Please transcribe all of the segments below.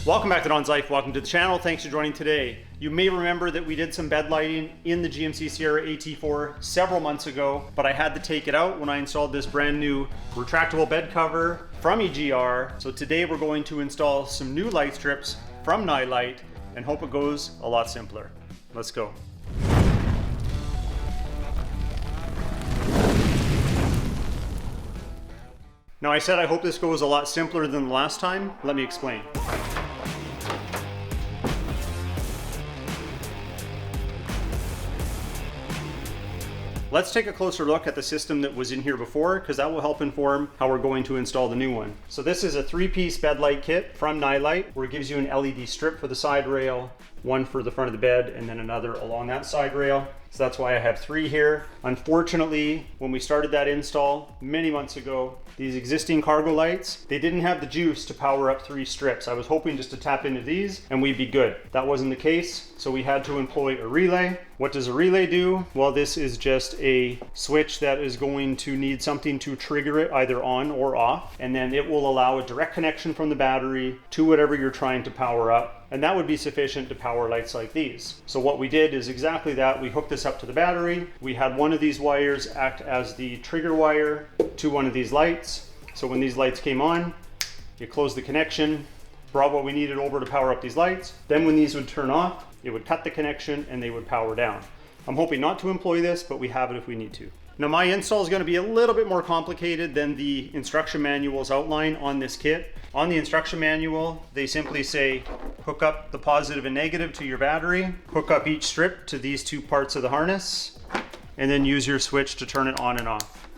Welcome back to Don's Life. Welcome to the channel. Thanks for joining today. You may remember that we did some bed lighting in the GMC Sierra AT4 several months ago, but I had to take it out when I installed this brand new retractable bed cover from EGR. So today we're going to install some new light strips from Nightlight and hope it goes a lot simpler. Let's go. Now I said I hope this goes a lot simpler than the last time. Let me explain. Let's take a closer look at the system that was in here before, because that will help inform how we're going to install the new one. So this is a 3-piece bed light kit from Nightlight, where it gives you an LED strip for the side rail, one for the front of the bed, and then another along that side rail. So that's why I have 3 here. Unfortunately, when we started that install many months ago, these existing cargo lights, they didn't have the juice to power up 3 strips. I was hoping just to tap into these and we'd be good. That wasn't the case, so we had to employ a relay. What does a relay do? Well, this is just a switch that is going to need something to trigger it either on or off, and then it will allow a direct connection from the battery to whatever you're trying to power up. And that would be sufficient to power lights like these. So what we did is exactly that. We hooked this up to the battery. We had one of these wires act as the trigger wire to one of these lights. So when these lights came on, you closed the connection, brought what we needed over to power up these lights. Then when these would turn off, it would cut the connection and they would power down. I'm hoping not to employ this, but we have it if we need to. Now my install is going to be a little bit more complicated than the instruction manuals outline on this kit. On the instruction manual, they simply say, hook up the positive and negative to your battery, hook up each strip to these 2 parts of the harness, and then use your switch to turn it on and off.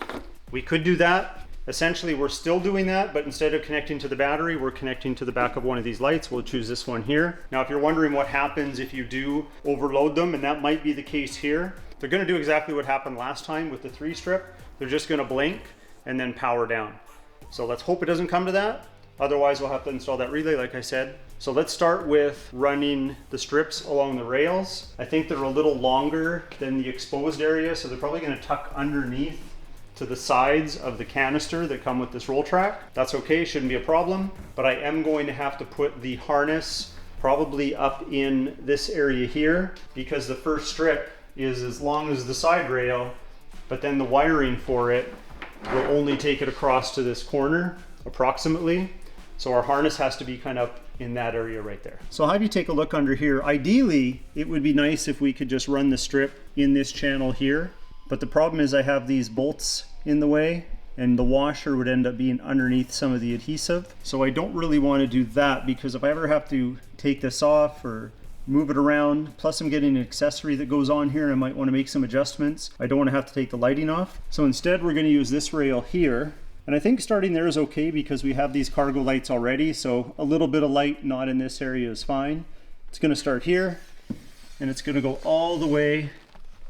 We could do that. Essentially, we're still doing that, but instead of connecting to the battery, we're connecting to the back of one of these lights. We'll choose this one here. Now, if you're wondering what happens if you do overload them, and that might be the case here, they're going to do exactly what happened last time with the 3 strip. They're just going to blink and then power down. So let's hope it doesn't come to that. Otherwise, we'll have to install that relay, like I said. So let's start with running the strips along the rails. I think they're a little longer than the exposed area, so they're probably going to tuck underneath to the sides of the canister that come with this roll track. That's okay, shouldn't be a problem. But I am going to have to put the harness probably up in this area here, because the first strip is as long as the side rail, but then the wiring for it will only take it across to this corner approximately. So our harness has to be kind of in that area right there. So I'll have you take a look under here. Ideally, it would be nice if we could just run the strip in this channel here. But the problem is I have these bolts in the way, and the washer would end up being underneath some of the adhesive. So I don't really want to do that, because if I ever have to take this off or move it around, plus I'm getting an accessory that goes on here and I might want to make some adjustments, I don't want to have to take the lighting off. So instead we're going to use this rail here. And I think starting there is okay because we have these cargo lights already, so a little bit of light not in this area is fine. It's going to start here, and it's going to go all the way,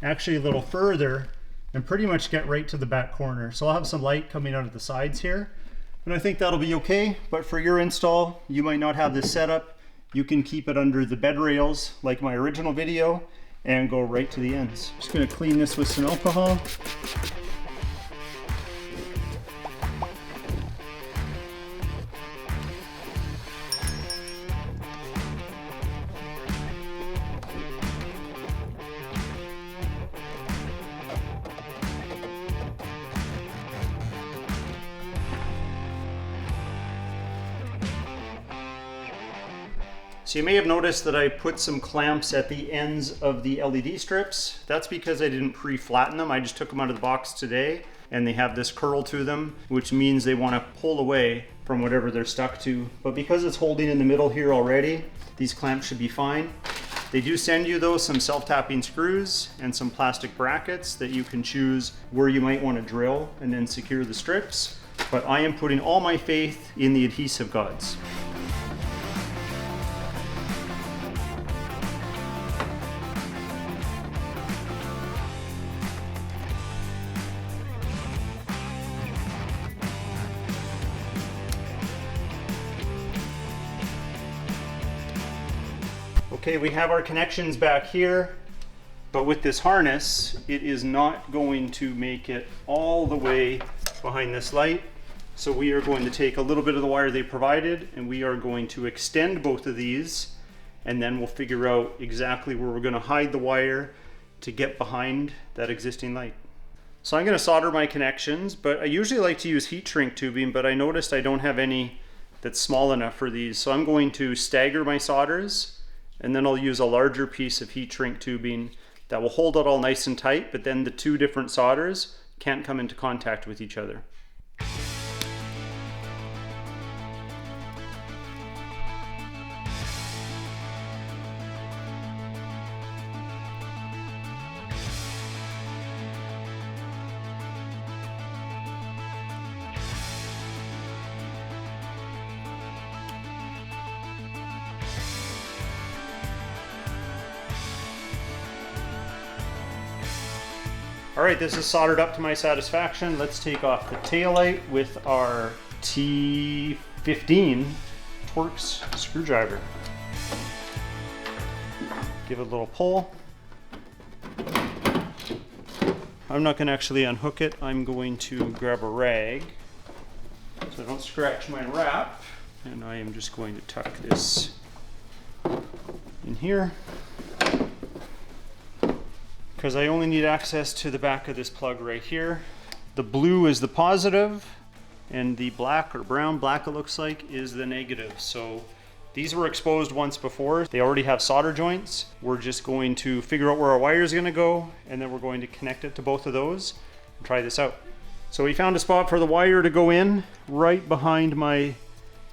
actually a little further, and pretty much get right to the back corner. So I'll have some light coming out of the sides here, and I think that'll be okay. But for your install, you might not have this set up. You can keep it under the bed rails like my original video and go right to the ends. Just going to clean this with some alcohol. So you may have noticed that I put some clamps at the ends of the LED strips. That's because I didn't pre-flatten them. I just took them out of the box today, and they have this curl to them, which means they want to pull away from whatever they're stuck to. But because it's holding in the middle here already, these clamps should be fine. They do send you though some self-tapping screws and some plastic brackets that you can choose where you might want to drill and then secure the strips. But I am putting all my faith in the adhesive gods. Okay, we have our connections back here, but with this harness, it is not going to make it all the way behind this light. So we are going to take a little bit of the wire they provided and we are going to extend both of these, and then we'll figure out exactly where we're going to hide the wire to get behind that existing light. So I'm going to solder my connections, but I usually like to use heat shrink tubing, but I noticed I don't have any that's small enough for these. So I'm going to stagger my solders, and then I'll use a larger piece of heat shrink tubing that will hold it all nice and tight, but then the two different solders can't come into contact with each other. All right, this is soldered up to my satisfaction. Let's take off the taillight with our T15 Torx screwdriver. Give it a little pull. I'm not going to actually unhook it. I'm going to grab a rag so I don't scratch my wrap. And I am just going to tuck this in here, because I only need access to the back of this plug right here. The blue is the positive, and the black or brown, black it looks like, is the negative. So these were exposed once before. They already have solder joints. We're just going to figure out where our wire is going to go, and then we're going to connect it to both of those and try this out. So we found a spot for the wire to go in right behind my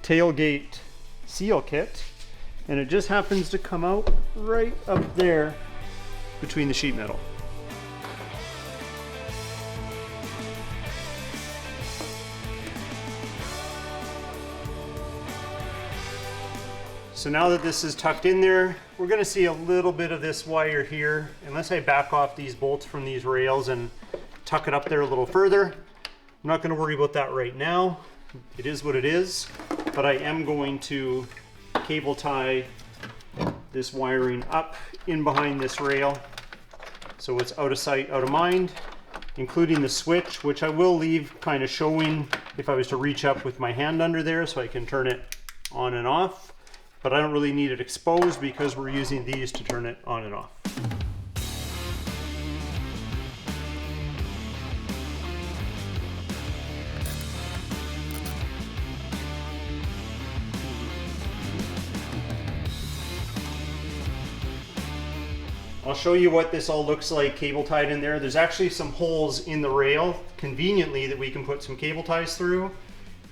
tailgate seal kit, and it just happens to come out right up there between the sheet metal. So now that this is tucked in there, we're going to see a little bit of this wire here. Unless I back off these bolts from these rails and tuck it up there a little further, I'm not going to worry about that right now. It is what it is, but I am going to cable tie this wiring up in behind this rail so it's out of sight, out of mind, including the switch, which I will leave kind of showing if I was to reach up with my hand under there so I can turn it on and off, but I don't really need it exposed because we're using these to turn it on and off. I'll show you what this all looks like cable tied in there. There's actually some holes in the rail conveniently that we can put some cable ties through.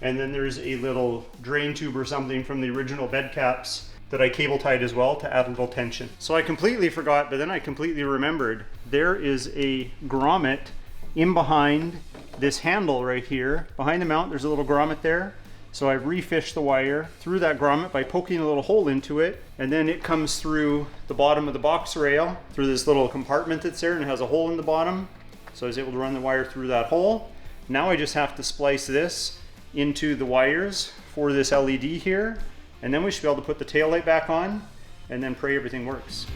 And then there's a little drain tube or something from the original bed caps that I cable tied as well to add a little tension. So I completely forgot, but then I completely remembered. There is a grommet in behind this handle right here. Behind the mount, there's a little grommet there. So I refished the wire through that grommet by poking a little hole into it, and then it comes through the bottom of the box rail through this little compartment that's there, and it has a hole in the bottom. So I was able to run the wire through that hole. Now I just have to splice this into the wires for this LED here, and then we should be able to put the tail light back on and then pray everything works.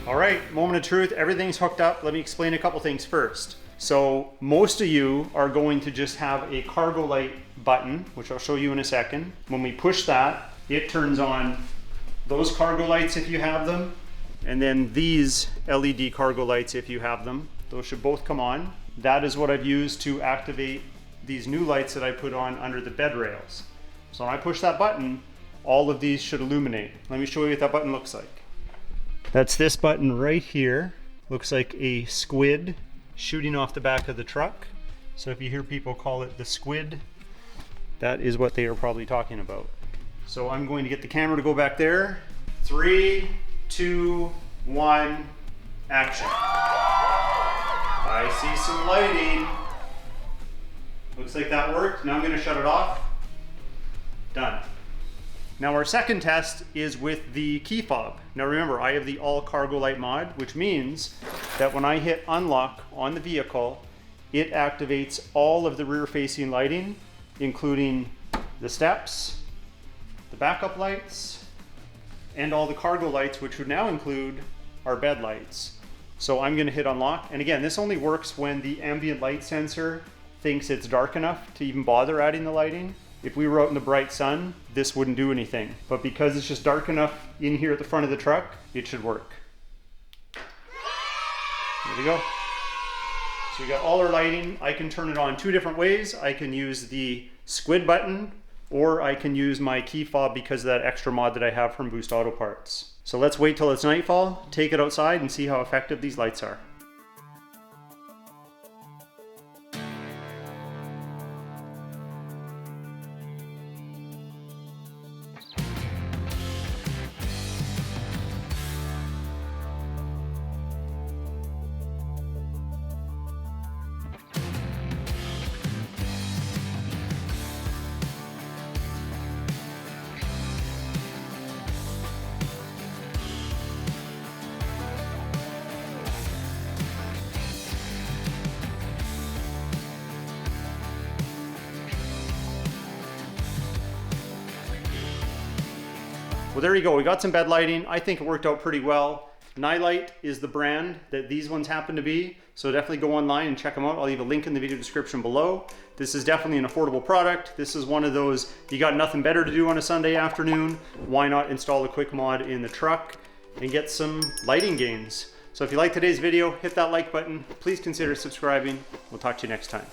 All right, moment of truth, everything's hooked up. Let me explain a couple things first. So most of you are going to just have a cargo light button, which I'll show you in a second. When we push that, it turns on those cargo lights if you have them, and then these LED cargo lights if you have them. Those should both come on. That is what I've used to activate these new lights that I put on under the bed rails. So when I push that button, all of these should illuminate. Let me show you what that button looks like. That's this button right here. Looks like a squid shooting off the back of the truck. So if you hear people call it the squid, that is what they are probably talking about. So I'm going to get the camera to go back there. 3, 2, 1, action. I see some lighting. Looks like that worked. Now I'm going to shut it off. Done. Now our second test is with the key fob. Now remember, I have the all cargo light mod, which means that when I hit unlock on the vehicle, it activates all of the rear facing lighting, including the steps, the backup lights, and all the cargo lights, which would now include our bed lights. So I'm going to hit unlock. And again, this only works when the ambient light sensor thinks it's dark enough to even bother adding the lighting. If we were out in the bright sun, this wouldn't do anything. But because it's just dark enough in here at the front of the truck, it should work. There we go. So we got all our lighting. I can turn it on 2 different ways. I can use the squid button, or I can use my key fob because of that extra mod that I have from Boost Auto Parts. So let's wait till it's nightfall, take it outside, and see how effective these lights are. Well, there you go. We got some bed lighting. I think it worked out pretty well. Nightlight is the brand that these ones happen to be. So definitely go online and check them out. I'll leave a link in the video description below. This is definitely an affordable product. This is one of those, you got nothing better to do on a Sunday afternoon. Why not install a quick mod in the truck and get some lighting gains? So if you like today's video, hit that like button. Please consider subscribing. We'll talk to you next time.